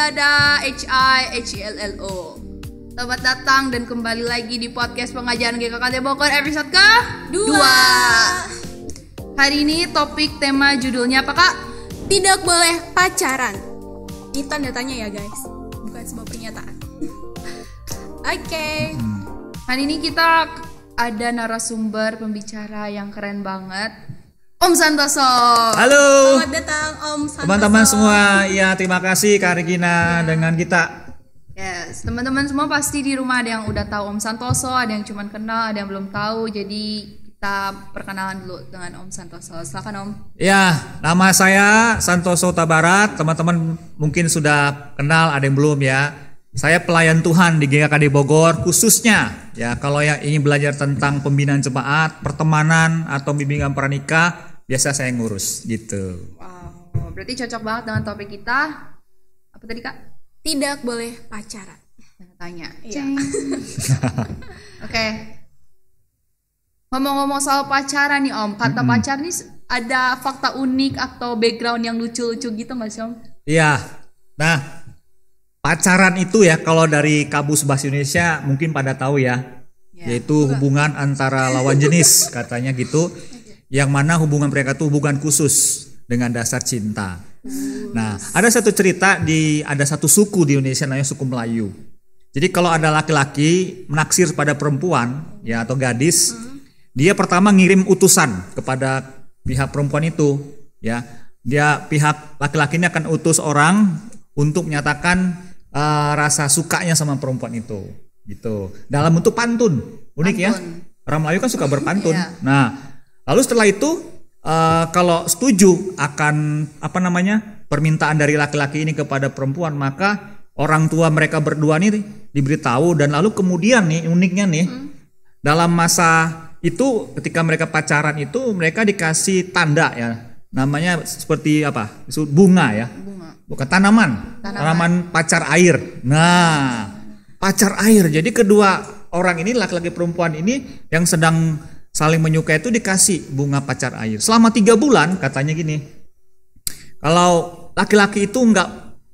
ada HIHILLO. Selamat datang dan kembali lagi di podcast pengajaran GKKD Bogor episode ke-2. Hari ini topik tema judulnya apa kak? Tidak boleh pacaran. Ini tanda tanya ya guys, bukan sebuah pernyataan. Oke. Hari ini kita ada narasumber pembicara yang keren banget, Om Santoso. Halo. Selamat datang Om Santoso. Teman-teman semua, ya terima kasih Kak Regina dengan kita. Yes, teman-teman semua pasti di rumah ada yang udah tahu Om Santoso, ada yang cuma kenal, ada yang belum tahu. Jadi kita perkenalan dulu dengan Om Santoso. Silakan Om. Ya, nama saya Santoso Tabarat. Teman-teman mungkin sudah kenal, ada yang belum ya. Saya pelayan Tuhan di GKKD Bogor, khususnya ya kalau yang ingin belajar tentang pembinaan jemaat, pertemanan atau bimbingan pranikah, biasa saya ngurus gitu. Wow, berarti cocok banget dengan topik kita. Apa tadi kak? Tidak boleh pacaran. Tanya. Iya. Oke. Ngomong-ngomong soal pacaran nih Om, kata pacar nih ada fakta unik atau background yang lucu-lucu gitu nggak sih Om? Iya. Nah, pacaran itu ya kalau dari Kabus Bahasa Indonesia mungkin pada tahu ya, yaitu hubungan antara lawan jenis katanya gitu, yang mana hubungan mereka tuh hubungan khusus dengan dasar cinta. Nah, ada satu cerita ada satu suku di Indonesia namanya suku Melayu. Jadi kalau ada laki-laki menaksir pada perempuan ya atau gadis, dia pertama ngirim utusan kepada pihak perempuan itu ya. Dia pihak laki-laki ini akan utus orang untuk menyatakan rasa sukanya sama perempuan itu gitu. Dalam bentuk pantun. Unik ya. Orang Melayu kan suka berpantun. Nah, lalu setelah itu kalau setuju akan permintaan dari laki-laki ini kepada perempuan, maka orang tua mereka berdua nih diberitahu, dan lalu kemudian nih uniknya nih dalam masa itu ketika mereka pacaran itu mereka dikasih tanda ya, namanya seperti apa? Bunga ya. Bukan tanaman pacar air. Nah, pacar air. Jadi kedua orang ini, laki-laki perempuan ini yang sedang saling menyukai itu dikasih bunga pacar air. Selama 3 bulan katanya gini. Kalau laki-laki itu nggak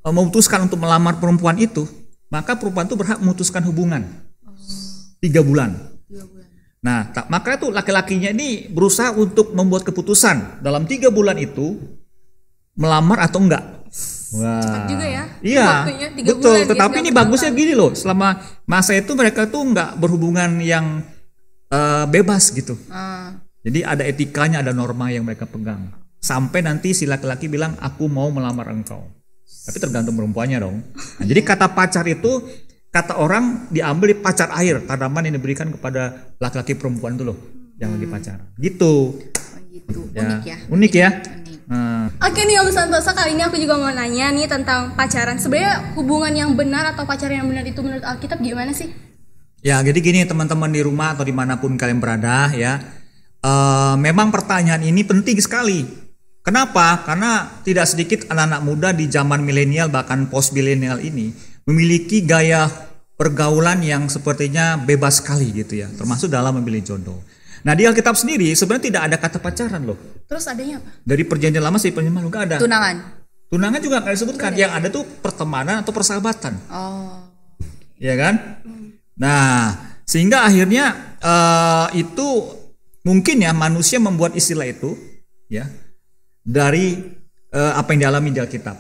memutuskan untuk melamar perempuan itu, maka perempuan itu berhak memutuskan hubungan. 3 bulan. Nah, maka itu laki-lakinya ini berusaha untuk membuat keputusan dalam 3 bulan itu melamar atau enggak. Wah. Cepat juga ya. Iya. Betul. Bulan, tetapi ini bagusnya gini loh. Selama masa itu mereka tuh nggak berhubungan yang bebas gitu. Jadi ada etikanya, ada norma yang mereka pegang. Sampai nanti si laki-laki bilang aku mau melamar engkau. Tapi tergantung perempuannya dong. Nah, jadi kata pacar itu kata orang diambil di pacar air, tanaman yang diberikan kepada laki-laki perempuan itu loh yang lagi pacaran. Gitu. Gitu. Ya. Unik ya. Oke nih Om Santoso, kali ini aku juga mau nanya nih tentang pacaran. Sebenarnya hubungan yang benar atau pacaran yang benar itu menurut Alkitab gimana sih? Ya, jadi gini teman-teman di rumah atau dimanapun kalian berada ya, memang pertanyaan ini penting sekali. Kenapa? Karena tidak sedikit anak-anak muda di zaman milenial bahkan post milenial ini memiliki gaya pergaulan yang sepertinya bebas sekali gitu ya, termasuk dalam memilih jodoh. Nah, di Alkitab sendiri sebenarnya tidak ada kata pacaran loh. Terus adanya apa? Dari perjanjian lama sampai perjanjian baru nggak ada. Tunangan juga nggak disebutkan. Yang ada tuh pertemanan atau persahabatan. Oh. Ya kan? Nah, sehingga akhirnya itu mungkin ya manusia membuat istilah itu ya dari apa yang dialami di Alkitab.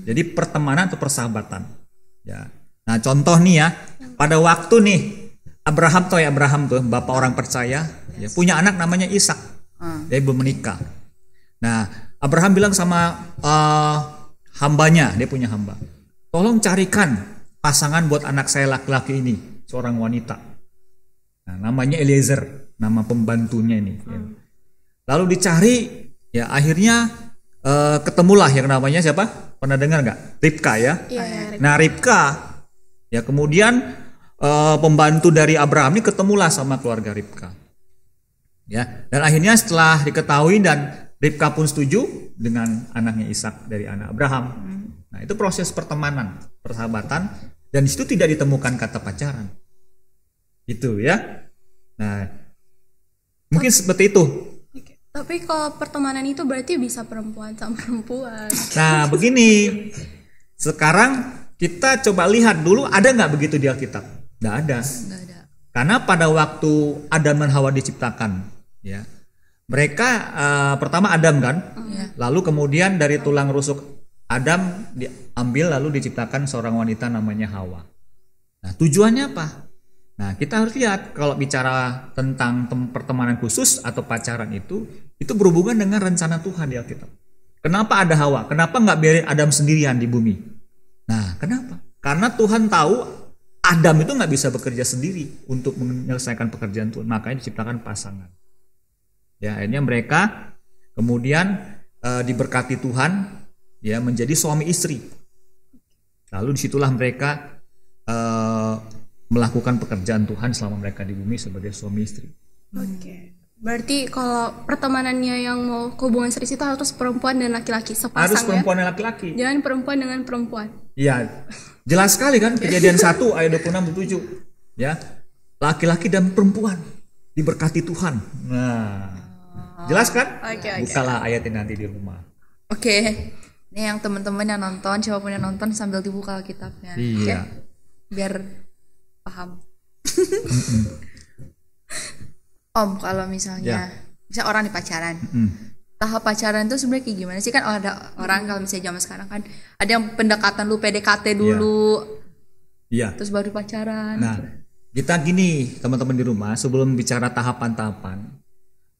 Jadi pertemanan atau persahabatan. Ya. Nah, contoh nih ya, pada waktu nih Abraham tuh bapak orang percaya, ya, punya anak namanya Ishak. Dia belum menikah. Nah, Abraham bilang sama hambanya, dia punya hamba, tolong carikan pasangan buat anak saya laki-laki ini, seorang wanita. Nah, namanya Eliezer, nama pembantunya ini. Ya. Lalu dicari, ya akhirnya ketemulah yang namanya siapa? Pernah dengar nggak? Ribka ya. Nah, Ribka, ya kemudian pembantu dari Abraham ini ketemulah sama keluarga Ribka. Ya, dan akhirnya setelah diketahui dan Ribka pun setuju dengan anaknya Ishak dari anak Abraham. Nah, itu proses pertemanan, persahabatan, dan di situ tidak ditemukan kata pacaran. Itu ya. Nah, mungkin seperti itu. Tapi kalau pertemanan itu berarti bisa perempuan sama perempuan. Nah, begini. Sekarang kita coba lihat dulu ada nggak begitu di Alkitab? Nggak ada. Nggak ada. Karena pada waktu Adam dan Hawa diciptakan, ya, mereka pertama Adam kan, lalu kemudian dari tulang rusuk Adam diambil lalu diciptakan seorang wanita namanya Hawa. Nah, tujuannya apa? Nah, kita harus lihat kalau bicara tentang pertemanan khusus atau pacaran itu berhubungan dengan rencana Tuhan di Alkitab. Kenapa ada Hawa? Kenapa nggak biarin Adam sendirian di bumi? Nah, kenapa? Karena Tuhan tahu Adam itu nggak bisa bekerja sendiri untuk menyelesaikan pekerjaan Tuhan, makanya diciptakan pasangan. Ya, akhirnya mereka kemudian diberkati Tuhan, ya, menjadi suami istri. Lalu disitulah mereka melakukan pekerjaan Tuhan selama mereka di bumi sebagai suami istri. Oke. Berarti kalau pertemanannya yang mau hubungan serius itu harus perempuan dan laki-laki sepasang, Harus perempuan ya? dan laki-laki. Jangan perempuan dengan perempuan. Iya, jelas sekali kan Kejadian 1 ayat 26-27. Ya, laki-laki dan perempuan diberkati Tuhan. Nah, jelas kan? Oke. Bukalah ayatnya nanti di rumah. Oke. Ini yang teman-teman yang nonton, siapapun yang nonton sambil dibuka Alkitabnya. Iya. Oke? Biar paham. Om, kalau misalnya orang di pacaran, tahap pacaran itu sebenarnya kayak gimana sih? Kan ada orang kalau misalnya zaman sekarang kan ada yang pendekatan lu PDKT dulu, Iya. terus baru pacaran. Nah, kita gini teman-teman di rumah, sebelum bicara tahapan-tahapan,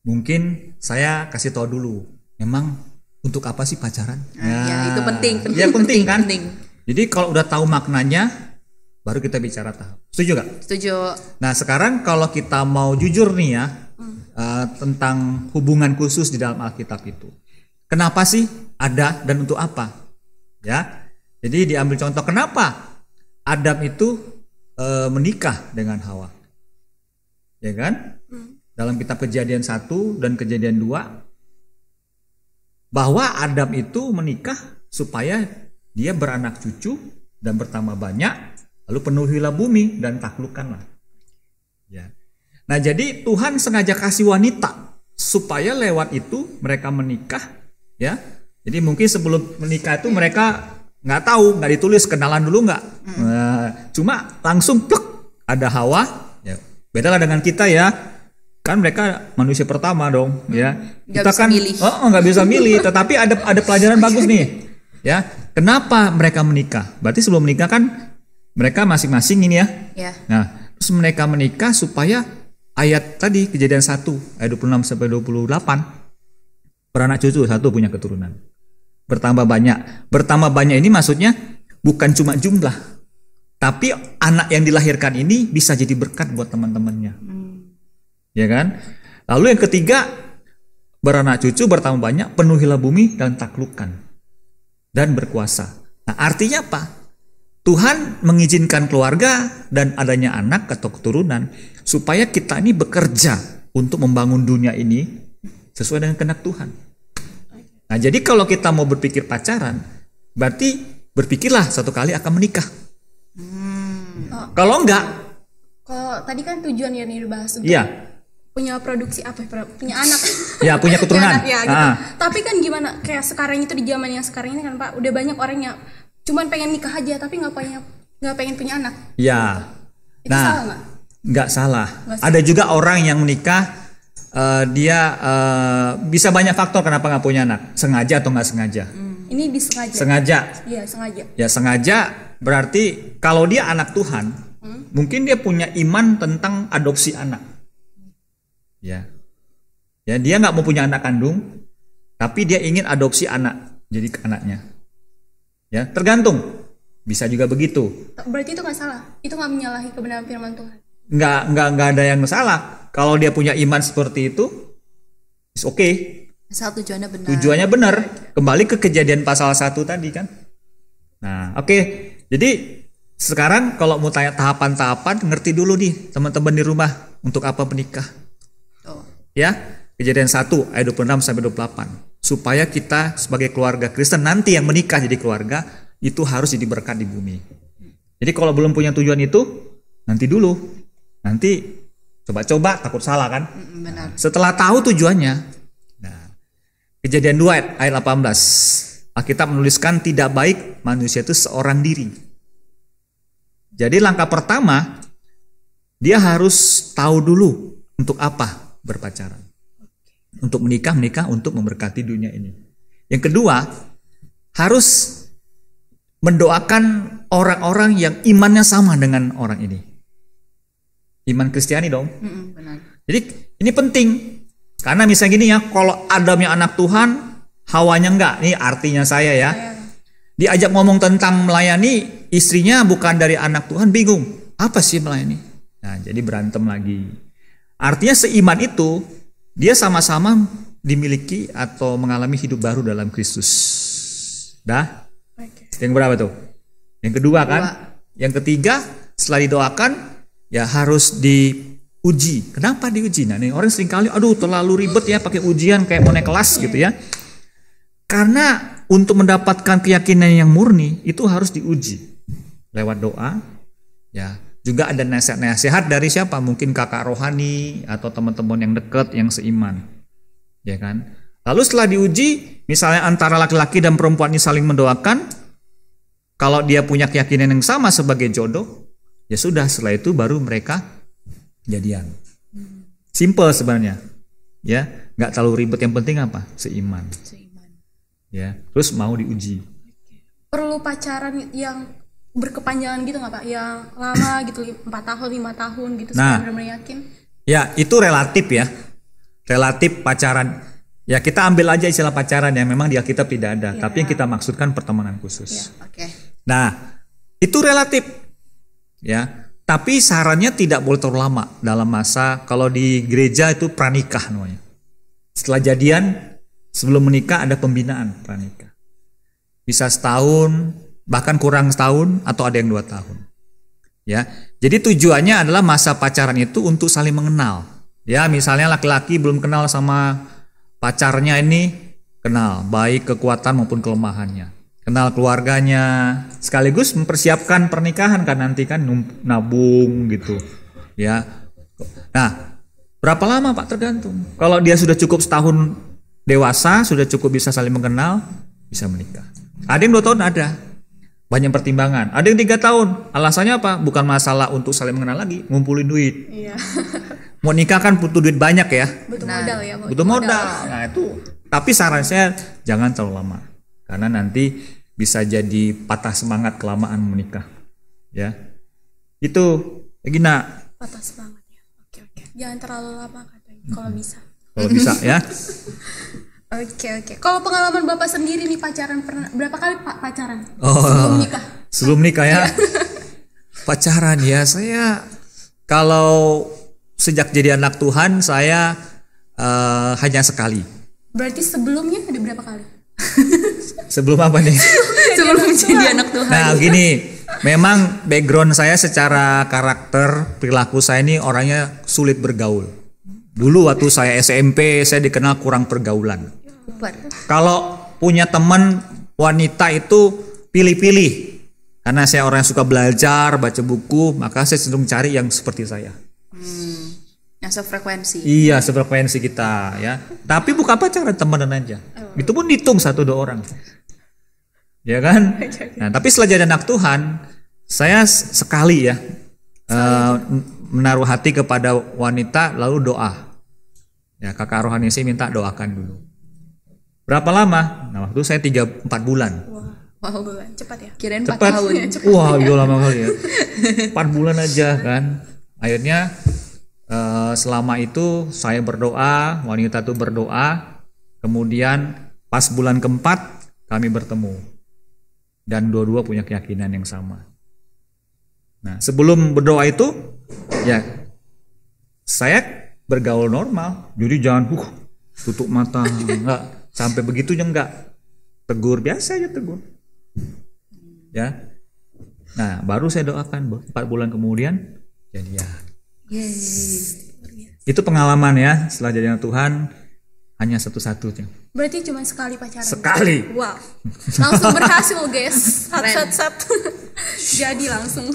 mungkin saya kasih tahu dulu, memang untuk apa sih pacaran? Ya, itu penting. Ya penting kan? Penting. Jadi kalau udah tahu maknanya, baru kita bicara tahap. Setuju gak? Setuju. Nah, sekarang kalau kita mau jujur nih ya, tentang hubungan khusus di dalam Alkitab itu, kenapa sih ada dan untuk apa? Ya, jadi diambil contoh kenapa Adam itu menikah dengan Hawa, ya kan? Dalam kitab Kejadian 1 dan Kejadian 2, bahwa Adam itu menikah supaya dia beranak cucu dan bertambah banyak. Lalu penuhilah bumi dan taklukkanlah. Ya. Nah, jadi Tuhan sengaja kasih wanita supaya lewat itu mereka menikah, ya. Jadi mungkin sebelum menikah itu mereka nggak tahu, nggak ditulis kenalan dulu nggak. Nah, cuma langsung plek ada Hawa. Ya. Beda lah dengan kita ya. Kan mereka manusia pertama dong, ya. Nggak Kita bisa kan milih. nggak bisa milih, tetapi ada pelajaran bagus nih. Ya, kenapa mereka menikah? Berarti sebelum menikah kan mereka masing-masing ini ya. Ya. Nah, terus mereka menikah supaya ayat tadi Kejadian 1 ayat 26 sampai 28, beranak cucu, satu punya keturunan. Bertambah banyak. Bertambah banyak ini maksudnya bukan cuma jumlah, tapi anak yang dilahirkan ini bisa jadi berkat buat teman-temannya. Ya kan? Lalu yang ketiga, beranak cucu, bertambah banyak, penuhilah bumi dan taklukkan dan berkuasa. Nah, artinya apa? Tuhan mengizinkan keluarga dan adanya anak atau keturunan supaya kita ini bekerja untuk membangun dunia ini sesuai dengan kehendak Tuhan. Nah, jadi kalau kita mau berpikir pacaran, berarti berpikirlah satu kali akan menikah. Kalau enggak, Kalau tadi kan tujuan yang dibahas untuk punya produksi apa? Punya anak. Ya, punya keturunan. Ya, gitu. Tapi kan gimana? Kayak sekarang itu di zaman yang sekarang ini kan Pak, udah banyak orang yang cuman pengen nikah aja tapi nggak pengen punya anak. Ya. Itu salah nggak? Nggak salah. Ada juga orang yang menikah, dia bisa banyak faktor kenapa nggak punya anak, sengaja atau nggak sengaja. Ini disengaja. Sengaja. Iya, sengaja. Ya, sengaja berarti kalau dia anak Tuhan, mungkin dia punya iman tentang adopsi anak. Ya, dia nggak mau punya anak kandung, tapi dia ingin adopsi anak jadi anaknya. Ya, tergantung. Bisa juga begitu. Berarti itu nggak salah. Itu nggak menyalahi kebenaran firman Tuhan. Nggak ada yang salah. Kalau dia punya iman seperti itu, it's okay. Asal tujuannya benar. Tujuannya benar. Kembali ke Kejadian pasal 1 tadi kan. Nah, oke. Jadi sekarang kalau mau tanya tahapan-tahapan, ngerti dulu nih teman-teman di rumah untuk apa menikah. Ya, Kejadian 1 ayat 26 sampai 28. Supaya kita sebagai keluarga Kristen nanti yang menikah jadi keluarga itu harus jadi berkat di bumi. Jadi kalau belum punya tujuan itu, nanti dulu. Nanti coba-coba takut salah kan? Benar. Setelah tahu tujuannya, nah, Kejadian 2 ayat 18, Alkitab menuliskan tidak baik manusia itu seorang diri. Jadi langkah pertama, dia harus tahu dulu untuk apa berpacaran. Untuk menikah, untuk memberkati dunia ini. Yang kedua, harus mendoakan orang-orang yang imannya sama dengan orang ini. Iman Kristiani dong. Benar. Jadi ini penting. Karena misalnya gini ya, kalau Adamnya anak Tuhan, Hawanya enggak. Ini artinya saya ya. Diajak ngomong tentang melayani, istrinya bukan dari anak Tuhan, bingung. Apa sih melayani? Nah, jadi berantem lagi. Artinya seiman itu, dia sama-sama dimiliki atau mengalami hidup baru dalam Kristus. Dah? Yang berapa tuh? Yang kedua kan? Yang ketiga, setelah didoakan, ya harus diuji. Kenapa diuji? Nah, nih orang seringkali, aduh terlalu ribet ya pakai ujian kayak mau naik kelas gitu ya. Karena untuk mendapatkan keyakinan yang murni itu harus diuji lewat doa. Ya, juga ada nasihat-nasihat dari siapa? Mungkin kakak rohani atau teman-teman yang dekat yang seiman. Ya kan? Lalu setelah diuji, misalnya antara laki-laki dan perempuan ini saling mendoakan, kalau dia punya keyakinan yang sama sebagai jodoh, ya sudah, setelah itu baru mereka jadian. Simple sebenarnya. Ya, nggak terlalu ribet, yang penting apa? Seiman. Ya, terus mau diuji. Perlu pacaran yang berkepanjangan gitu nggak Pak? Yang lama gitu, 4 tahun, 5 tahun gitu, supaya benar-benar yakin? Ya, itu relatif ya. Relatif pacaran. Ya, kita ambil aja istilah pacaran yang memang di Alkitab tidak ada, tapi yang kita maksudkan pertemanan khusus. Nah, itu relatif. Ya, tapi sarannya tidak boleh terlalu lama dalam masa, kalau di gereja itu pranikah namanya. Setelah jadian, sebelum menikah ada pembinaan pranikah. Bisa setahun, bahkan kurang setahun, atau ada yang 2 tahun. Ya, jadi tujuannya adalah masa pacaran itu untuk saling mengenal. Ya, misalnya laki-laki belum kenal sama pacarnya ini, kenal baik kekuatan maupun kelemahannya, kenal keluarganya, sekaligus mempersiapkan pernikahan kan, nanti kan nabung gitu. Ya, nah berapa lama Pak? Tergantung. Kalau dia sudah cukup setahun dewasa, sudah cukup bisa saling mengenal, bisa menikah. Ada yang 2 tahun, ada banyak pertimbangan. Ada yang 3 tahun. Alasannya apa? Bukan masalah untuk saling mengenal lagi, ngumpulin duit. Iya. Mau nikah kan butuh duit banyak ya. Butuh modal ya. Butuh modal. Nah itu. Tapi saran saya jangan terlalu lama, karena nanti bisa jadi patah semangat kelamaan menikah. Ya. Itu Gina. Patah semangat ya. Oke. Jangan terlalu lama katanya. Kalau bisa. Kalau bisa ya. Oke. Kalau pengalaman Bapak sendiri nih pacaran, pernah berapa kali Pak pacaran? Sebelum nikah. Sebelum nikah ya. Pacaran ya, saya kalau sejak jadi anak Tuhan saya hanya sekali. Berarti sebelumnya ada berapa kali? Sebelum apa nih? Sebelum jadi anak Tuhan. Nah gini, memang background saya secara karakter, perilaku saya ini orangnya sulit bergaul. Dulu waktu saya SMP, saya dikenal kurang pergaulan. Kalau punya teman wanita itu pilih-pilih. Karena saya orang yang suka belajar, baca buku, maka saya cenderung cari yang seperti saya. Yang sefrekuensi. Iya, sefrekuensi kita ya. Tapi bukan pacaran, temenan aja. Itu pun dihitung 1-2 orang. Ya kan? Nah, tapi setelah jadi anak Tuhan, saya sekali ya menaruh hati kepada wanita, lalu doa. Ya, kakak rohani saya minta doakan dulu. Berapa lama? Nah, waktu saya 3-4 bulan. Wow, cepat ya. Kirain 4 Cepat. tahun. Wah, iya lama kali ya. 4 bulan aja kan. Akhirnya selama itu saya berdoa, wanita itu berdoa. Kemudian pas bulan keempat kami bertemu. Dan dua-dua punya keyakinan yang sama. Nah, sebelum berdoa itu ya saya bergaul normal. Jadi jangan tutup mata, enggak sampai begitunya, enggak. Tegur biasa aja, tegur. Ya. Nah, baru saya doakan 4 bulan kemudian jadian. Itu pengalaman ya, setelah jadian Tuhan hanya satu-satunya. Berarti cuma sekali pacaran. Sekali. Wow. Langsung berhasil, guys. Sat. Jadi langsung.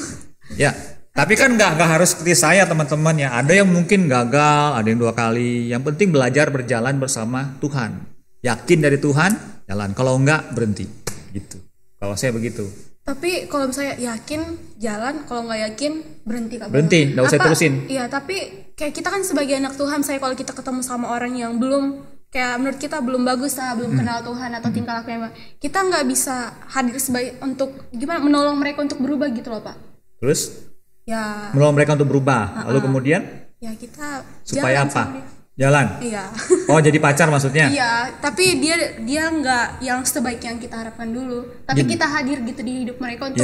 Ya, tapi kan nggak harus seperti saya teman-teman ya. Ada yang mungkin gagal, ada yang 2 kali. Yang penting belajar berjalan bersama Tuhan. Yakin dari Tuhan, jalan. Kalau enggak berhenti. Gitu. Kalau saya begitu. Tapi kalau misalnya yakin jalan, kalau nggak yakin berhenti Kak. Berhenti, nggak usah terusin. Iya, tapi kayak kita kan sebagai anak Tuhan, saya kalau kita ketemu sama orang yang belum kayak menurut kita belum bagus lah, belum kenal Tuhan atau tingkah lakunya, kita nggak bisa hadir sebagai untuk gimana menolong mereka untuk berubah gitu loh Pak. Terus? Ya. Menolong mereka untuk berubah. Lalu kemudian? Ya kita. Supaya apa? Jalan. Iya. Oh, jadi pacar maksudnya? Iya, tapi dia nggak yang sebaik yang kita harapkan dulu. Tapi kita hadir gitu di hidup mereka untuk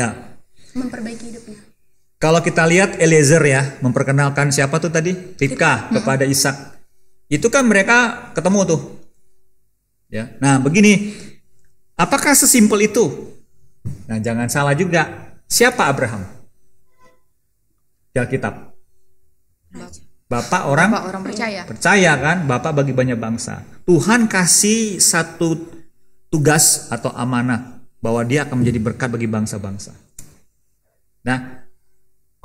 memperbaiki hidupnya. Kalau kita lihat Eliezer ya, memperkenalkan siapa tuh tadi? Ribka kepada Ishak. Itu kan mereka ketemu tuh. Ya. Nah, begini. Apakah sesimpel itu? Nah, jangan salah juga. Siapa Abraham? Di Alkitab. Bapak orang percaya. Percaya kan, Bapak bagi banyak bangsa. Tuhan kasih satu tugas atau amanah bahwa dia akan menjadi berkat bagi bangsa-bangsa. Nah,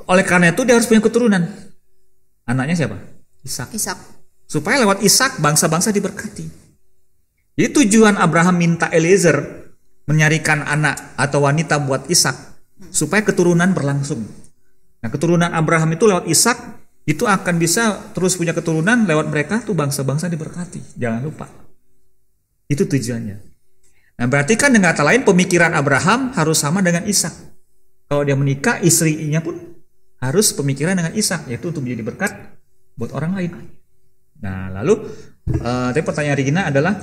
oleh karena itu dia harus punya keturunan. Anaknya siapa? Ishak. Supaya lewat Ishak bangsa-bangsa diberkati. Jadi tujuan Abraham minta Eliezer menyarikan anak atau wanita buat Ishak supaya keturunan berlangsung. Nah, keturunan Abraham itu lewat Ishak itu akan bisa terus punya keturunan, lewat mereka tuh bangsa-bangsa diberkati. Jangan lupa. Itu tujuannya. Nah, berarti kan dengan kata lain pemikiran Abraham harus sama dengan Ishak. Kalau dia menikah, istrinya pun harus pemikiran dengan Ishak, yaitu untuk menjadi berkat buat orang lain. Nah, lalu tapi pertanyaan Regina adalah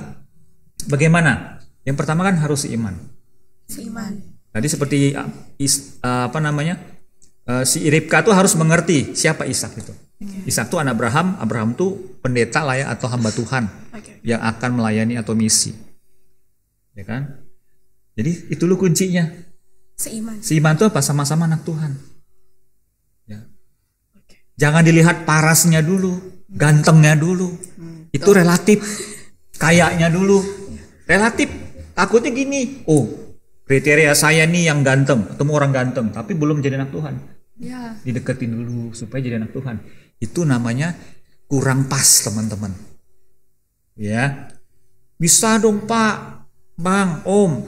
bagaimana? Yang pertama kan harus seiman. Tadi seperti si Ribka tuh harus mengerti siapa Ishak itu. Ishak tuh anak Abraham. Abraham tuh pendeta lah ya, atau hamba Tuhan yang akan melayani atau misi. Ya kan? Jadi itu lu kuncinya. Seiman tuh apa? Sama-sama anak Tuhan. Ya. Jangan dilihat parasnya dulu, gantengnya dulu. Itu relatif. Kayaknya dulu. Relatif. Takutnya gini. Oh, kriteria saya nih yang ganteng, ketemu orang ganteng, tapi belum jadi anak Tuhan. Ya. Dideketin dulu supaya jadi anak Tuhan. Itu namanya kurang pas, teman-teman. Ya. Bisa dong Pak, Bang, Om.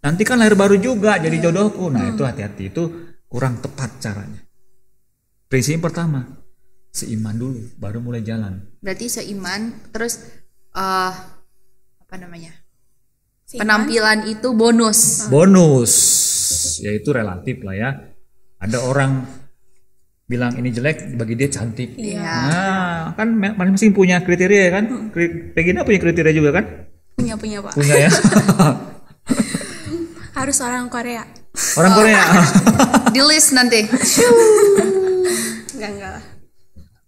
Nanti kan lahir baru juga jadi jodohku. Nah, itu hati-hati, itu kurang tepat caranya. Prinsip pertama, seiman dulu, baru mulai jalan. Berarti seiman, terus penampilan itu bonus. Bonus, yaitu relatif lah ya. Ada orang bilang ini jelek, bagi dia cantik. Iya. Nah, kan masing-masing punya kriteria kan. Regina punya kriteria juga kan? Punya Pak. Punya ya. Harus orang Korea. Orang Korea. Di list nanti. Enggak.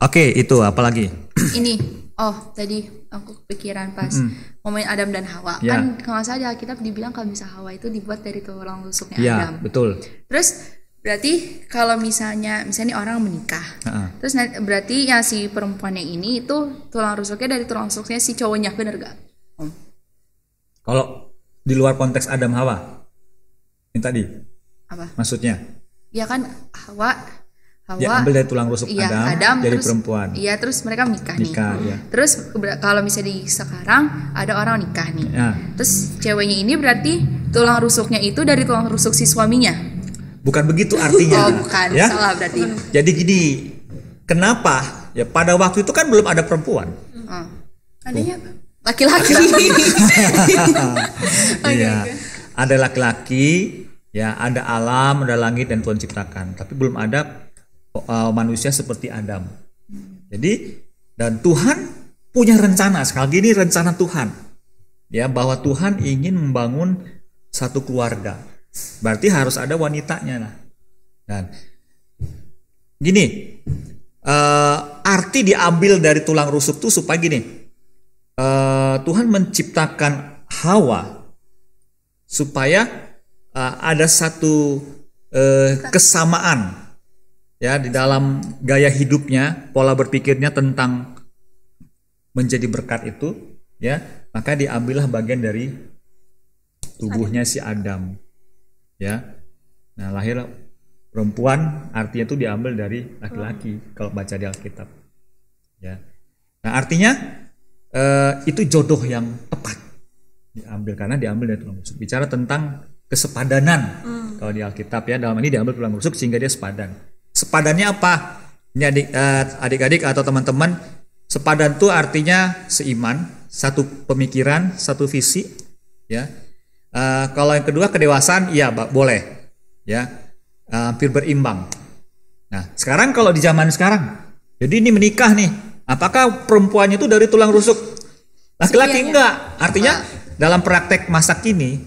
Oke, itu apalagi? Ini, tadi aku kepikiran pas ngomongin Adam dan Hawa. Ya. Kan kalau nggak salah di Alkitab dibilang kalau misalnya Hawa itu dibuat dari tulang rusuknya Ya, Adam. betul. Terus berarti kalau misalnya orang menikah, terus berarti yang si perempuannya ini itu tulang rusuknya dari tulang rusuknya si cowoknya, bener gak? Kalau di luar konteks Adam Hawa, ini tadi apa? Maksudnya? Ya kan Hawa Dia ambil dari tulang rusuk Adam jadi terus, perempuan. Iya, terus mereka menikah nih. Ya. Terus kalau misalnya di sekarang ada orang nikah nih. Ya. Terus ceweknya ini berarti tulang rusuknya itu dari tulang rusuk si suaminya. Bukan begitu artinya. Bukan, ya? salah berarti. Jadi gini, kenapa? Ya pada waktu itu kan belum ada perempuan. Adanya laki-laki. Iya. Ada laki-laki, ya ada alam, ada langit dan Tuhan ciptakan. Tapi belum ada manusia seperti Adam. Jadi dan Tuhan punya rencana, sekali lagi ini rencana Tuhan. Ya, bahwa Tuhan ingin membangun satu keluarga. Berarti harus ada wanitanya lah. Dan gini, arti diambil dari tulang rusuk tuh supaya gini. Tuhan menciptakan Hawa supaya ada satu kesamaan ya di dalam gaya hidupnya, pola berpikirnya tentang menjadi berkat itu, ya, maka diambillah bagian dari tubuhnya si Adam, ya. Nah, lahir perempuan artinya itu diambil dari laki-laki kalau baca di Alkitab, ya. Nah, artinya itu jodoh yang tepat diambil karena diambil dari tulang rusuk. Bicara tentang kesepadanan kalau kalau di Alkitab ya, dalam ini diambil tulang rusuk sehingga dia sepadan. Sepadannya apa? Ini adik-adik atau teman-teman, sepadan itu artinya seiman, satu pemikiran, satu visi, ya. Kalau yang kedua kedewasaan, iya boleh, ya, hampir berimbang. Nah, sekarang kalau di zaman sekarang, jadi ini menikah nih, apakah perempuannya itu dari tulang rusuk? Laki-laki enggak. Artinya dalam praktek masa kini,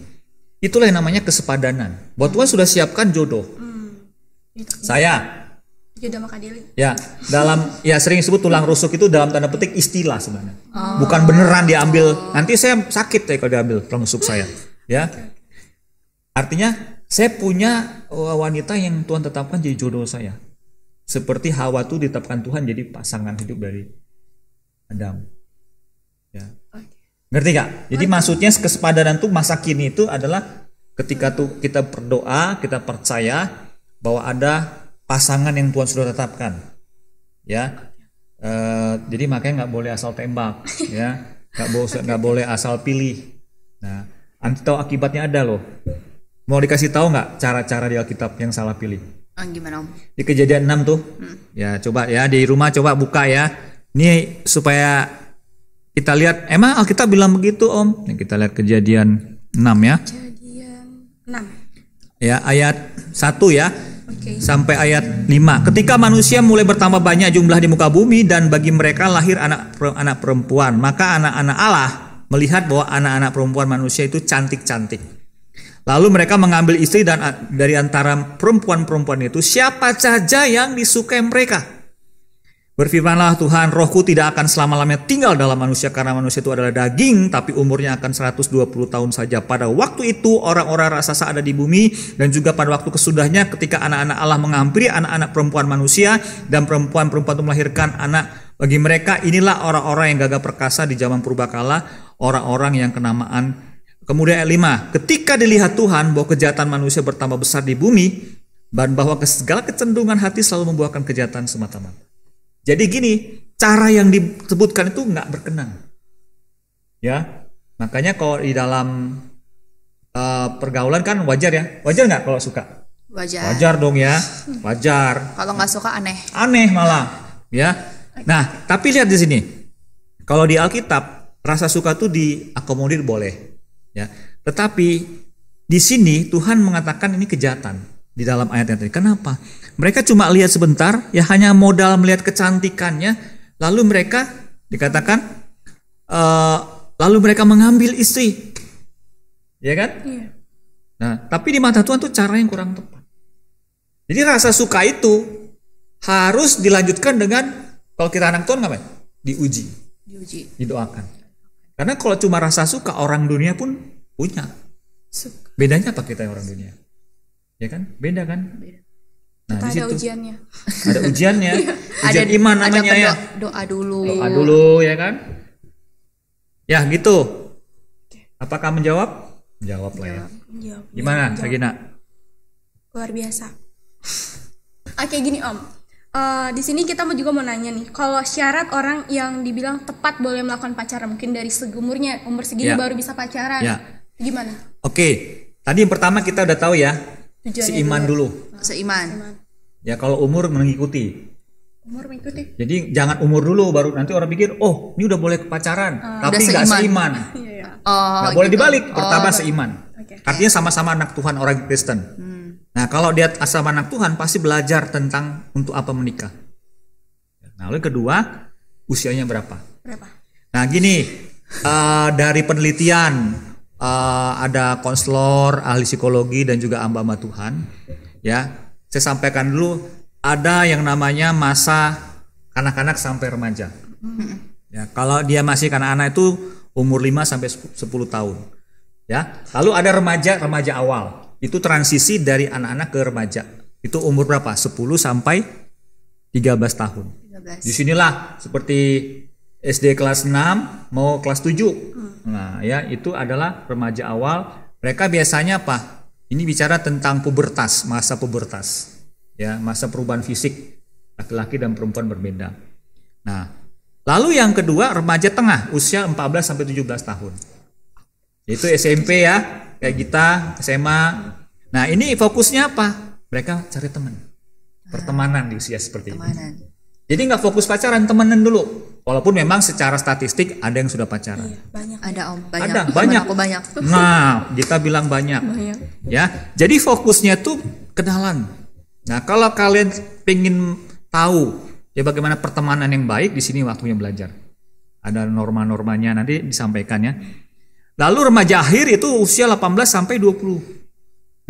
itulah yang namanya kesepadanan. Bahwa Tuhan sudah siapkan jodoh. Saya jodoh makadili. Ya, sering disebut tulang rusuk itu dalam tanda petik istilah sebenarnya. Bukan beneran diambil. Nanti saya sakit ya kalau diambil tulang rusuk saya. Ya. Artinya saya punya wanita yang Tuhan tetapkan jadi jodoh saya. Seperti Hawa itu ditetapkan Tuhan jadi pasangan hidup dari Adam. Ya. Ngerti gak? Jadi maksudnya kesepadanan tuh masa kini itu adalah ketika tuh kita berdoa, kita percaya bahwa ada pasangan yang Tuhan sudah tetapkan. Ya. Jadi makanya nggak boleh asal tembak, ya. Nggak boleh asal pilih. Nah, tahu akibatnya ada loh. Mau dikasih tahu nggak cara-cara di Alkitab yang salah pilih? Gimana Om? Di Kejadian 6 tuh. Ya, coba ya di rumah coba buka ya. Ini supaya kita lihat, emang Alkitab bilang begitu Om? Nih, kita lihat Kejadian 6 ya. Kejadian 6. Ya, ayat 1 ya. Oke. Sampai ayat 5. Ketika manusia mulai bertambah banyak jumlah di muka bumi dan bagi mereka lahir anak perempuan, maka anak-anak Allah melihat bahwa anak-anak perempuan manusia itu cantik-cantik. Lalu mereka mengambil istri dan dari antara perempuan-perempuan itu siapa saja yang disukai mereka. Berfirmanlah Tuhan, rohku tidak akan selama-lamanya tinggal dalam manusia karena manusia itu adalah daging, tapi umurnya akan 120 tahun saja. Pada waktu itu orang-orang raksasa ada di bumi dan juga pada waktu kesudahnya ketika anak-anak Allah menghampiri anak-anak perempuan manusia dan perempuan-perempuan itu melahirkan anak bagi mereka, inilah orang-orang yang gagah perkasa di zaman purbakala, orang-orang yang kenamaan. Kemudian ayat 5, ketika dilihat Tuhan bahwa kejahatan manusia bertambah besar di bumi dan bahwa segala kecenderungan hati selalu membuahkan kejahatan semata-mata. Jadi gini, cara yang disebutkan itu nggak berkenan. Ya, makanya kalau di dalam pergaulan kan wajar ya, wajar nggak kalau suka? Wajar. Wajar dong ya, wajar. Kalau nggak suka aneh. Aneh malah, ya. Nah, tapi lihat di sini, kalau di Alkitab rasa suka tuh diakomodir boleh. Ya, tetapi di sini Tuhan mengatakan ini kejahatan di dalam ayat yang tadi. Kenapa? Mereka cuma lihat sebentar, ya hanya modal melihat kecantikannya, lalu mereka dikatakan, lalu mereka mengambil istri, ya kan? Iya. Nah, tapi di mata Tuhan tuh cara yang kurang tepat. Jadi rasa suka itu harus dilanjutkan dengan, kalau kita anak Tuhan ngapain? Diuji, didoakan. Karena kalau cuma rasa suka, orang dunia pun punya. Bedanya apa kita yang orang dunia? Ya kan? Beda kan? Nah, kita di ada situ ujiannya. Ada ujiannya. Ujian iman namanya ya. Doa dulu. Doa dulu ya kan? Ya gitu. Apakah menjawab? Menjawab lah ya. Gimana, Sagina? Luar biasa. Oke, gini Om. Di sini kita juga mau nanya nih, kalau syarat orang yang dibilang tepat boleh melakukan pacaran, mungkin dari umurnya, umur segini baru bisa pacaran, gimana? Oke, tadi yang pertama kita udah tahu ya, Tujuannya seiman dulu. Seiman. Ya kalau umur mengikuti. Umur mengikuti. Jadi jangan umur dulu baru nanti orang pikir, oh ini udah boleh pacaran, tapi nggak seiman. Nggak boleh dibalik, pertama seiman. Artinya sama-sama anak Tuhan orang Kristen. Nah kalau dia asal anak Tuhan pasti belajar tentang untuk apa menikah. Nah lalu kedua, usianya berapa? Nah gini, dari penelitian ada konselor, ahli psikologi dan juga hamba Tuhan. Ya, saya sampaikan dulu ada yang namanya masa kanak-kanak sampai remaja. Ya, kalau dia masih kanak-kanak itu umur 5 sampai 10 tahun. Ya, lalu ada remaja awal. Itu transisi dari anak-anak ke remaja. Itu umur berapa? 10 sampai 13 tahun. 13. Disinilah seperti SD kelas 6 mau kelas 7. Nah, ya itu adalah remaja awal. Mereka biasanya apa? Ini bicara tentang pubertas, masa pubertas. Ya, masa perubahan fisik laki-laki dan perempuan berbeda. Nah, lalu yang kedua remaja tengah, usia 14 sampai 17 tahun. Itu SMP ya. Kayak kita SMA. Nah ini fokusnya apa? Mereka cari teman, pertemanan di usia seperti ini. Jadi nggak fokus pacaran, temenan dulu. Walaupun memang secara statistik ada yang sudah pacaran. Iya, banyak. Ada om, Ada Temen banyak. aku banyak. Nah, kita bilang banyak. Ya, jadi fokusnya tuh kenalan. Nah, kalau kalian pengen tahu ya bagaimana pertemanan yang baik, di sini waktunya belajar. Ada norma-normanya nanti disampaikan ya. Lalu remaja akhir itu usia 18 sampai 20.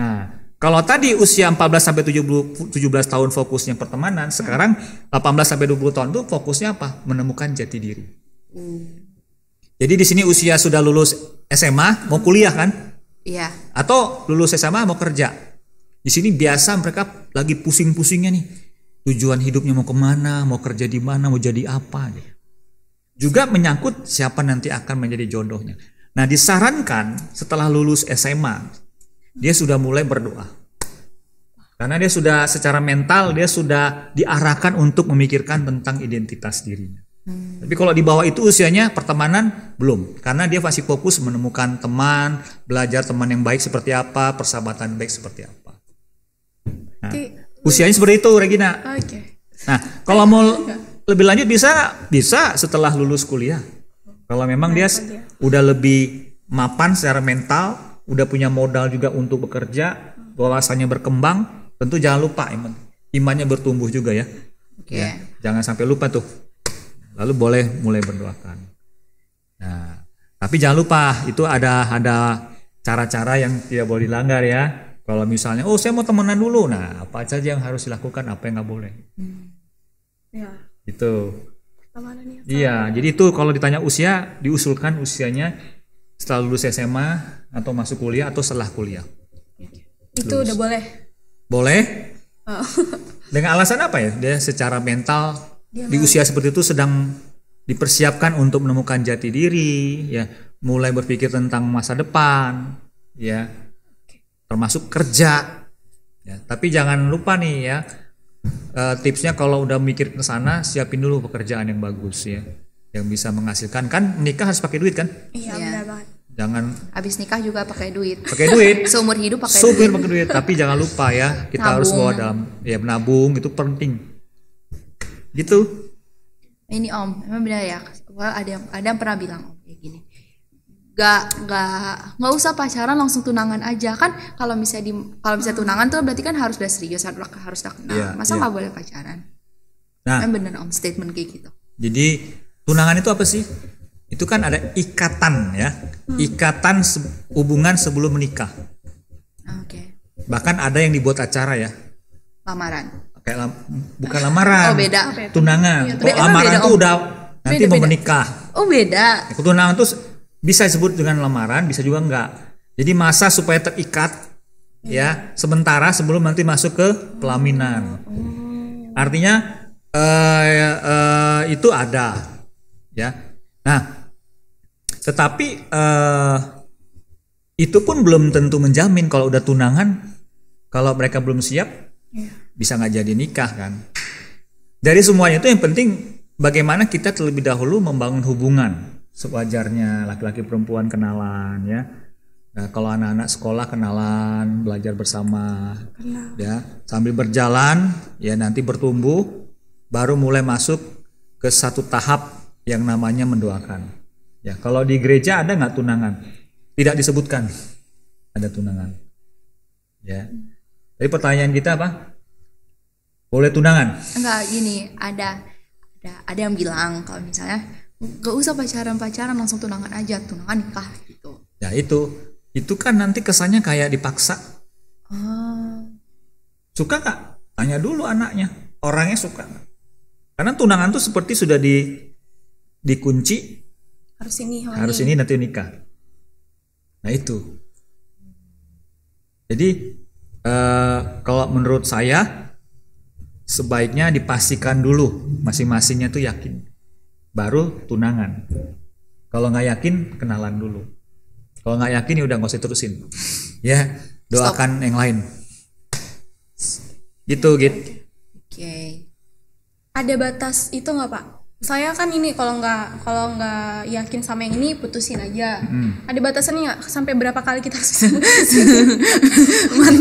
Nah, kalau tadi usia 14 sampai 17 tahun fokusnya pertemanan, sekarang 18 sampai 20 tahun itu fokusnya apa? Menemukan jati diri. Jadi di sini usia sudah lulus SMA, mau kuliah kan? Iya. Atau lulus SMA mau kerja. Di sini biasa mereka lagi pusing-pusingnya nih. Tujuan hidupnya mau kemana, mau kerja di mana, mau jadi apa. Juga menyangkut siapa nanti akan menjadi jodohnya. Nah disarankan setelah lulus SMA, dia sudah mulai berdoa. Karena dia sudah secara mental, dia sudah diarahkan untuk memikirkan tentang identitas dirinya. Tapi kalau di bawah itu usianya pertemanan belum. Karena dia masih fokus menemukan teman, belajar teman yang baik seperti apa, persahabatan baik seperti apa. Nah, usianya seperti itu Regina. Nah, kalau mau lebih lanjut bisa setelah lulus kuliah. Kalau memang dia udah lebih mapan secara mental, udah punya modal juga untuk bekerja, wawasannya berkembang, tentu jangan lupa imannya bertumbuh juga ya. Ya, jangan sampai lupa tuh. Lalu boleh mulai berdoakan. Nah, tapi jangan lupa itu ada cara-cara yang tidak boleh dilanggar ya. Kalau misalnya, saya mau temenan dulu, nah apa saja yang harus dilakukan, apa yang nggak boleh. Ya. Itu. Iya, jadi itu kalau ditanya usia, diusulkan usianya setelah lulus SMA atau masuk kuliah atau setelah kuliah. Itu lulus. Udah boleh. Boleh? Dengan alasan apa ya? Dia secara mental di usia seperti itu sedang dipersiapkan untuk menemukan jati diri, ya, mulai berpikir tentang masa depan, ya. Termasuk kerja, ya. Tapi jangan lupa nih ya, tipsnya kalau udah mikir ke sana, siapin dulu pekerjaan yang bagus ya, yang bisa menghasilkan. Kan nikah harus pakai duit kan? Iya, benar banget. Jangan habis nikah juga pakai duit. Pakai duit. Seumur hidup pakai duit. Tapi jangan lupa ya, kita harus bawa dalam ya menabung, itu penting. Gitu. Ini Om, emang benar ya. Ada yang pernah bilang Om kayak gini. Nggak usah pacaran, langsung tunangan aja kan. Kalau misalnya tunangan tuh berarti kan harus udah serius, harus udah kenal. Masa nggak boleh pacaran? Nah, kan bener Om statement kayak gitu. Jadi tunangan itu apa sih? Itu kan ada ikatan ya, ikatan hubungan sebelum menikah. Oke. Bahkan ada yang dibuat acara ya. Lamaran. Kayak bukan lamaran. Oh beda. Tunangan. Lamaran tuh udah nanti mau menikah. Oh beda. Tunangan tuh bisa disebut dengan lamaran, bisa juga enggak. Jadi masa supaya terikat ya sementara sebelum nanti masuk ke pelaminan. Artinya itu ada ya. Nah, tetapi itu pun belum tentu menjamin kalau udah tunangan, kalau mereka belum siap bisa nggak jadi nikah kan. Dari semuanya itu yang penting bagaimana kita terlebih dahulu membangun hubungan. Sewajarnya laki-laki perempuan kenalan ya. Nah, kalau anak-anak sekolah kenalan, belajar bersama, ya sambil berjalan ya nanti bertumbuh, baru mulai masuk ke satu tahap yang namanya mendoakan. Ya kalau di gereja ada nggak tunangan? Tidak disebutkan ada tunangan. Ya. Tapi pertanyaan kita apa? Boleh tunangan? Enggak, gini ada yang bilang kalau misalnya gak usah pacaran langsung tunangan aja, tunangan nikah gitu. Ya itu kan nanti kesannya kayak dipaksa. Suka gak? Tanya dulu anaknya, orangnya suka gak? Karena tunangan tuh seperti sudah dikunci. Harus ini nanti nikah. Nah itu. Jadi kalau menurut saya sebaiknya dipastikan dulu masing-masingnya tuh yakin. Baru tunangan. Kalau nggak yakin kenalan dulu. Kalau nggak yakin ya udah nggak usah terusin. Ya doakan yang lain. Gitu. Oke. Ada batas itu nggak Pak? Saya kan ini kalau nggak yakin sama yang ini putusin aja. Ada batasannya nggak? Sampai berapa kali kita harus?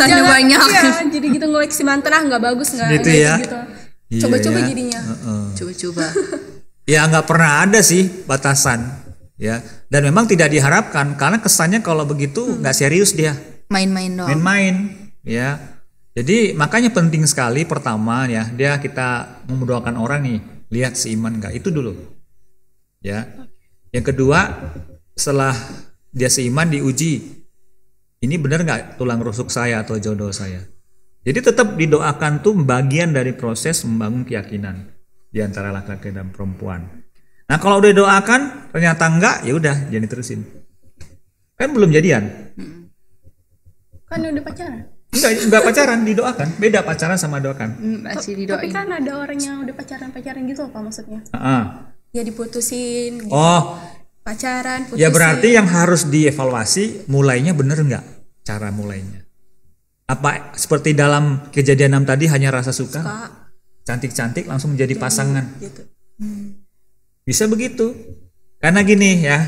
mantannya Jangan, banyak. iya, jadi gitu ngoleksi mantan nggak bagus nggak Gitu ya. gitu. Iya Coba-coba ya. jadinya. Coba-coba. Ya nggak pernah ada sih batasan ya. Dan memang tidak diharapkan karena kesannya kalau begitu nggak serius dia, Main-main dong. main-main ya. Jadi makanya penting sekali pertama ya kita mendoakan orang nih, lihat seiman nggak, itu dulu ya. Yang kedua, setelah dia seiman diuji, ini benar nggak tulang rusuk saya atau jodoh saya. Jadi tetap didoakan tuh bagian dari proses membangun keyakinan di antara laki-laki dan perempuan. Nah kalau udah doakan ternyata enggak, ya udah jangan diterusin. Kan belum jadian. Kan udah pacaran. Enggak pacaran, didoakan. Beda pacaran sama doakan. Masih Tapi didoain. kan ada orang yang udah pacaran gitu apa maksudnya? Ya diputusin, gitu. Oh, Pacaran, putusin. ya berarti yang harus dievaluasi mulainya bener nggak cara mulainya? Apa seperti dalam Kejadian 6 tadi hanya rasa suka, cantik-cantik langsung menjadi pasangan? Gitu. Bisa begitu. Karena gini ya,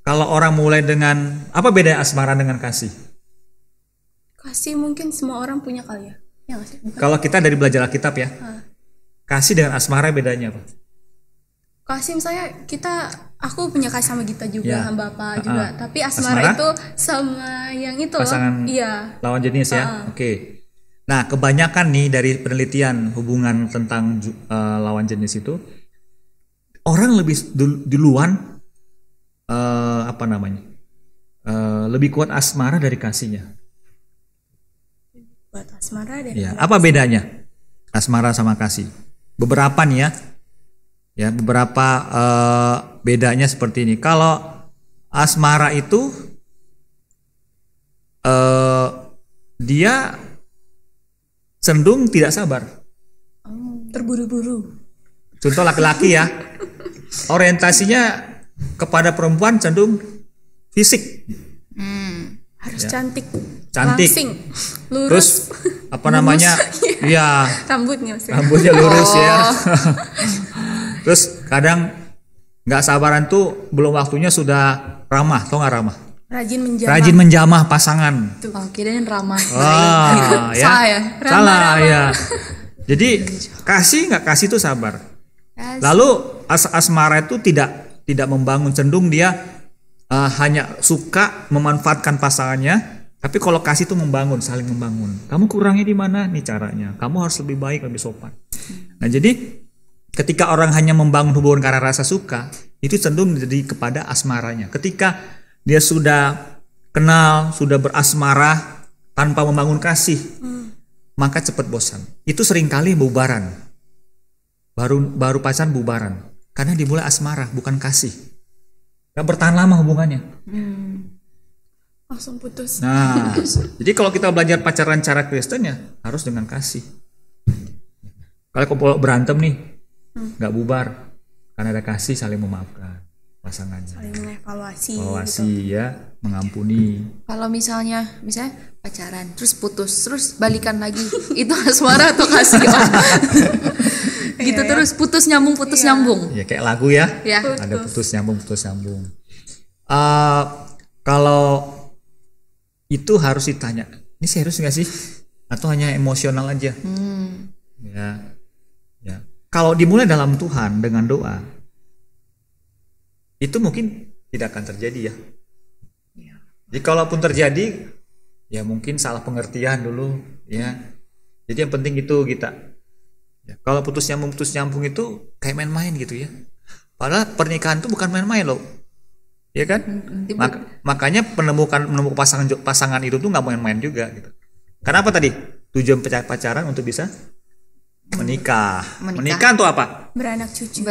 kalau orang mulai dengan apa beda asmara dengan kasih? Kasih mungkin semua orang punya kali ya. Ya nggak sih? Bukan. Kalau kita dari belajar Alkitab ya, kasih dengan asmara bedanya apa? Kasih misalnya aku punya kasih sama Gita juga, Ya. sama Bapak juga. Tapi Asmara? asmara itu sama yang itu loh. Pasangan Iya. lawan jenis ya. Oke. Nah, kebanyakan nih dari penelitian hubungan tentang lawan jenis itu orang lebih duluan lebih kuat asmara dari kasihnya. Buat asmara dan Ya, apa bedanya asmara sama kasih? Beberapa nih ya. Ya, beberapa bedanya seperti ini. Kalau asmara itu dia cenderung tidak sabar. terburu-buru. Contoh laki-laki ya, orientasinya kepada perempuan cenderung fisik, Harus cantik. Cantik. Langsing. terus Lurus. apa namanya, ya Rambutnya maksudnya. rambutnya lurus ya. Terus kadang nggak sabaran tuh belum waktunya sudah ramah, tau nggak ramah? Rajin menjamah. Rajin menjamah pasangan. Oh, kirain ramah. Wah, ya. Salah ya? Salah ya. Jadi kasih nggak kasih itu sabar. Lalu asmara itu tidak membangun, cenderung dia hanya suka memanfaatkan pasangannya. Tapi kalau kasih itu membangun, saling membangun. Kamu kurangnya di mana? Nih caranya. Kamu harus lebih baik, lebih sopan. Nah jadi ketika orang hanya membangun hubungan karena rasa suka, itu cenderung menjadi kepada asmaranya. Ketika dia sudah kenal, sudah berasmara tanpa membangun kasih, maka cepat bosan. Itu seringkali bubaran. Baru pacaran bubaran. Karena dimulai asmara, bukan kasih. Gak bertahan lama hubungannya. Langsung putus. Nah, jadi kalau kita belajar pacaran cara Kristen ya harus dengan kasih. Kalau berantem nih, nggak bubar, karena ada kasih, saling memaafkan pasangannya. Saling mengevaluasi. Evaluasi ya, mengampuni. Kalau misalnya pacaran terus putus terus balikan lagi, itu asmara atau kasih? Gitu terus putus nyambung Ya kayak lagu ya, ya. ada putus nyambung. Kalau itu harus ditanya, ini serius nggak sih? Atau hanya emosional aja? Ya. Kalau dimulai dalam Tuhan dengan doa, itu mungkin tidak akan terjadi ya. Jadi kalaupun terjadi, ya mungkin salah pengertian dulu ya. Jadi yang penting itu kita. Ya, kalau putus nyambung itu kayak main-main gitu ya. Padahal pernikahan itu bukan main-main loh. Ya kan? Makanya menemukan pasangan itu tuh nggak main-main juga gitu. Karena apa tadi? Tujuan pacaran untuk bisa menikah. Menikah untuk apa? Beranak cucu.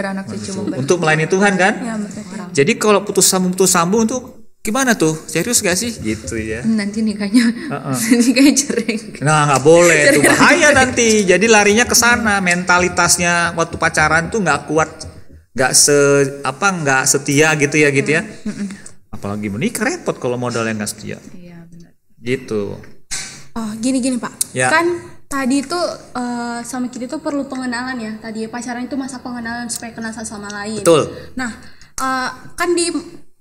Untuk melayani Tuhan kan? Ya, betul. Jadi kalau putus sambung tuh gimana tuh? Serius gak sih? Gitu ya. Nanti nikahnya cereng. Nah nggak boleh, itu bahaya nanti. Jadi larinya ke sana, mentalitasnya waktu pacaran tuh nggak kuat, nggak setia gitu ya. Apalagi menikah repot kalau modalnya nggak setia. Iya benar. Gitu. Oh gini Pak. Ya. Kan tadi tuh sama kita tuh perlu pengenalan ya. Tadi pacaran itu masa pengenalan supaya kenal satu sama lain. Betul. Nah kan di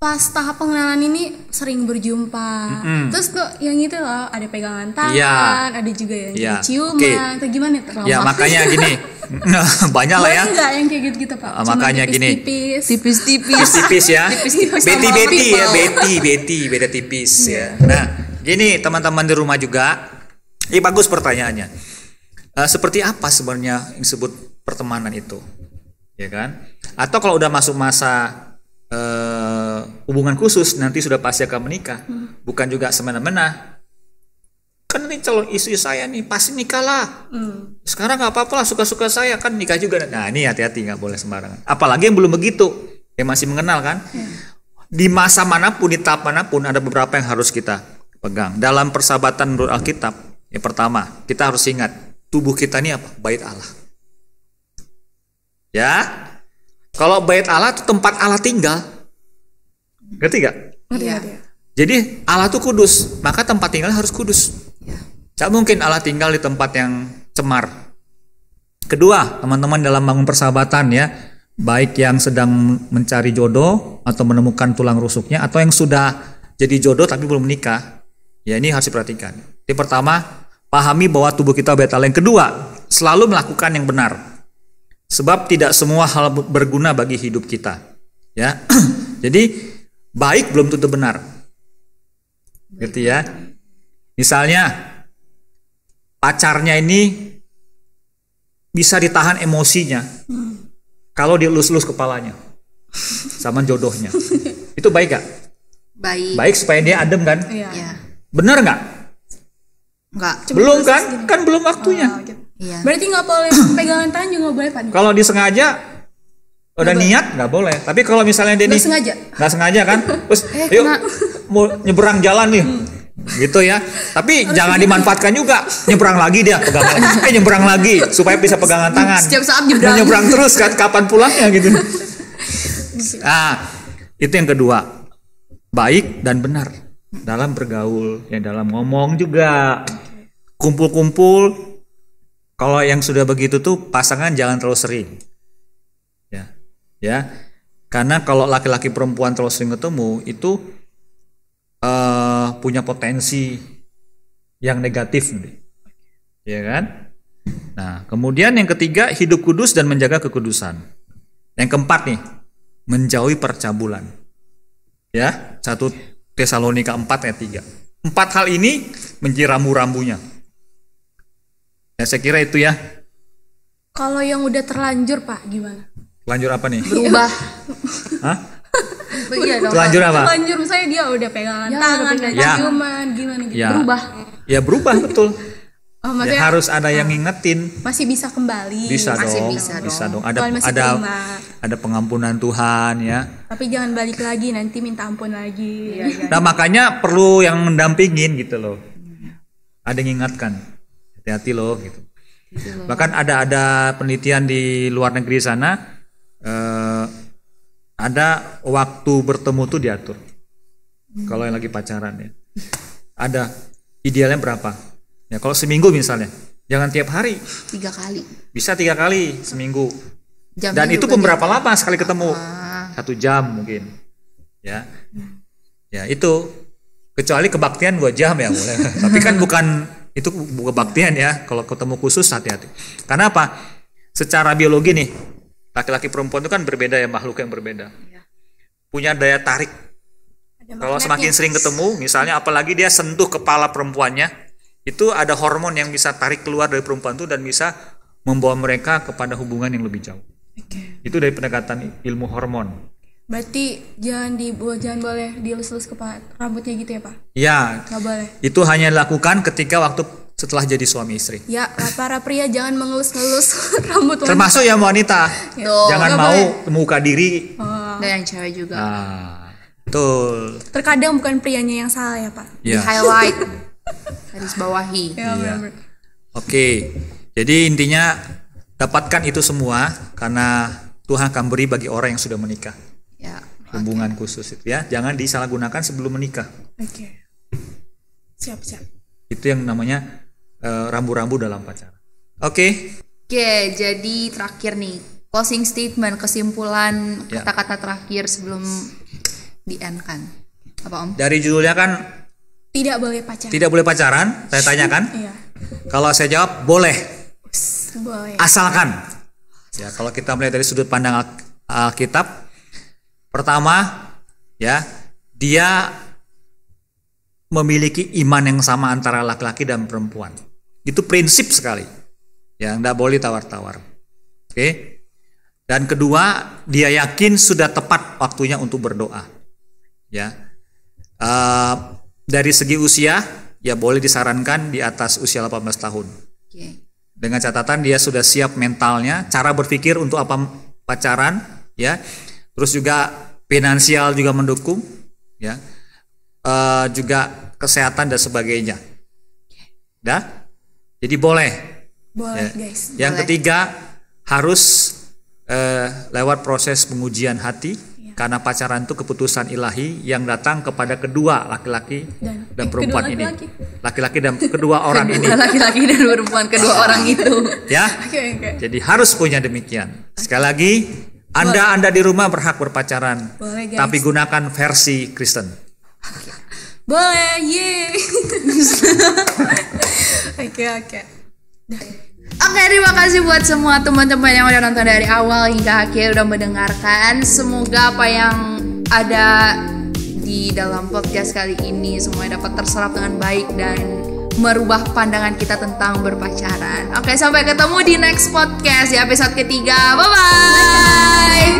pas tahap pengenalan ini sering berjumpa. Terus kok yang itu loh, ada pegangan tangan, Iya. ada juga yang Iya. ciuman, atau gimana tuh? Ya makanya gini, banyak lah ya. Boleh nggak yang kayak gitu Pak? Cuma Makanya gini. tipis-tipis. Tipis ya. Tipis-tipis Beti sama beti ya, people. beda tipis ya. Nah, gini teman-teman di rumah juga. Ini bagus pertanyaannya. Seperti apa sebenarnya yang disebut pertemanan itu? Ya kan? Atau kalau udah masuk masa hubungan khusus nanti sudah pasti akan menikah, bukan juga semena-mena. Kan ini calon istri saya nih pasti nikah lah. Sekarang nggak apa-apa lah, suka-suka saya kan nikah juga. Nah ini hati-hati, nggak boleh sembarangan. Apalagi yang belum begitu, yang masih mengenal kan. Di masa manapun, di tahap manapun ada beberapa yang harus kita pegang. Dalam persahabatan menurut Alkitab, yang pertama kita harus ingat tubuh kita ini apa? Bait Allah. Ya. Kalau bait Allah itu tempat Allah tinggal. Ngerti gak? Iya. Jadi Allah itu kudus, maka tempat tinggalnya harus kudus. Tak mungkin Allah tinggal di tempat yang cemar. Kedua, teman-teman dalam bangun persahabatan ya, baik yang sedang mencari jodoh atau menemukan tulang rusuknya, atau yang sudah jadi jodoh tapi belum menikah, ya ini harus diperhatikan. Yang pertama, pahami bahwa tubuh kita bait Allah. Yang kedua, selalu melakukan yang benar. Sebab tidak semua hal berguna bagi hidup kita. Ya. Jadi baik belum tentu benar. Gitu ya. Misalnya pacarnya ini bisa ditahan emosinya kalau dielus-elus kepalanya sama jodohnya. Itu baik gak? Baik. Baik supaya dia adem kan? Iya. Benar nggak? Enggak. Belum kan? Kan belum waktunya. Iya. Berarti nggak boleh pegangan tangan juga nggak boleh Pak? Kalau disengaja udah niat nggak boleh. Tapi kalau misalnya dia nggak sengaja kan, terus yuk mau nyebrang jalan nih, gitu ya. Tapi jangan dimanfaatkan juga. Nyebrang lagi dia pegangan, nyebrang lagi supaya bisa pegangan tangan. Setiap saat Mau nyebrang terus kan, kapan pulangnya gitu. Itu yang kedua, baik dan benar dalam bergaul, ya dalam ngomong juga, kumpul-kumpul. Kalau yang sudah begitu tuh pasangan jangan terlalu sering. Ya. Karena kalau laki-laki perempuan terlalu sering ketemu itu punya potensi yang negatif nih. Ya kan? Nah, kemudian yang ketiga, hidup kudus dan menjaga kekudusan. Yang keempat nih, menjauhi percabulan. Ya, 1 Tesalonika 4 ayat 3. 4 hal ini menjadi rambu-rambunya. Ya saya kira itu ya. Kalau yang udah terlanjur Pak gimana? Lanjut apa nih? Berubah. Hah? Iya dong. Lanjut apa? Terlanjur misalnya dia udah pegangan tangan dan ciuman gimana gitu. Ya. Berubah. Ya berubah betul. Oh, Ya, maksudnya harus ada yang ngingetin. masih bisa kembali. Bisa Masih dong. bisa dong. Ada Tuhan masih ada terima. ada pengampunan Tuhan ya. Tapi jangan balik lagi nanti minta ampun lagi. Nah makanya perlu yang mendampingin gitu loh. Ada yang ingatkan. Hati-hati loh gitu. Bahkan ada penelitian di luar negeri sana, ada waktu bertemu tuh diatur. Kalau yang lagi pacaran ya, ada idealnya berapa? Ya kalau seminggu misalnya, jangan tiap hari. 3 kali. Bisa 3 kali seminggu. Jamnya Dan itu juga pun berapa lama sekali ketemu? 1 jam mungkin. Ya, ya itu. Kecuali kebaktian 2 jam ya boleh. Tapi kan bukan itu kebaktian ya. Kalau ketemu khusus hati-hati. Karena apa? Secara biologi nih, laki-laki perempuan itu kan berbeda ya, makhluk yang berbeda. Punya daya tarik. Kalau semakin sering ketemu, misalnya apalagi dia sentuh kepala perempuannya, itu ada hormon yang bisa tarik keluar dari perempuan itu dan bisa membawa mereka kepada hubungan yang lebih jauh. Itu dari pendekatan ilmu hormon. Berarti jangan boleh dielus-elus kepala rambutnya gitu ya Pak? Ya, Nggak boleh. itu hanya dilakukan ketika waktu setelah jadi suami istri. Ya para pria jangan mengelus-ngelus rambut wanita. Termasuk yang wanita. Tuh. Jangan Nggak mau boleh. membuka diri. Dan yang cewek juga. Betul. Terkadang bukan prianya yang salah ya Pak. Di Ya. highlight. Garis bawahi. Ya, Iya. benar. Oke. Jadi intinya dapatkan itu semua karena Tuhan akan beri bagi orang yang sudah menikah. Ya. Hubungan khusus itu ya. Jangan disalahgunakan sebelum menikah. Oke. Siap. Itu yang namanya rambu-rambu dalam pacaran. Oke. Oke, jadi terakhir nih, closing statement, kesimpulan, Ya. kata-kata terakhir sebelum di end kan. Apa Om? Dari judulnya kan Tidak boleh pacaran. tidak boleh pacaran, saya tanyakan. Iya. Kalau saya jawab boleh, Boleh. asalkan. Ya, kalau kita melihat dari sudut pandang Alkitab, pertama ya, dia memiliki iman yang sama antara laki-laki dan perempuan. Itu prinsip sekali. Ya, enggak boleh tawar-tawar. Oke. Dan kedua, dia yakin sudah tepat waktunya untuk berdoa. Ya. Dari segi usia, ya boleh disarankan di atas usia 18 tahun. Oke. Dengan catatan dia sudah siap mentalnya, cara berpikir untuk apa pacaran, ya. Terus juga finansial juga mendukung, ya. Juga kesehatan dan sebagainya. Dah? Jadi boleh. Boleh, Ya. guys. Yang Boleh. ketiga harus lewat proses pengujian hati. Karena pacaran itu keputusan ilahi yang datang kepada kedua laki-laki dan perempuan kedua ini. laki-laki. Laki-laki dan kedua orang ini. Laki-laki dan perempuan kedua orang itu. Ya. Oke. Jadi harus punya demikian. Sekali lagi, Anda di rumah berhak berpacaran. Boleh, guys. Tapi gunakan versi Kristen. Boleh, yeay. Oke. Oke, terima kasih buat semua teman-teman yang udah nonton dari awal hingga akhir, udah mendengarkan. Semoga apa yang ada di dalam podcast kali ini semuanya dapat terserap dengan baik dan merubah pandangan kita tentang berpacaran. Oke, sampai ketemu di next podcast di episode ketiga. Bye-bye.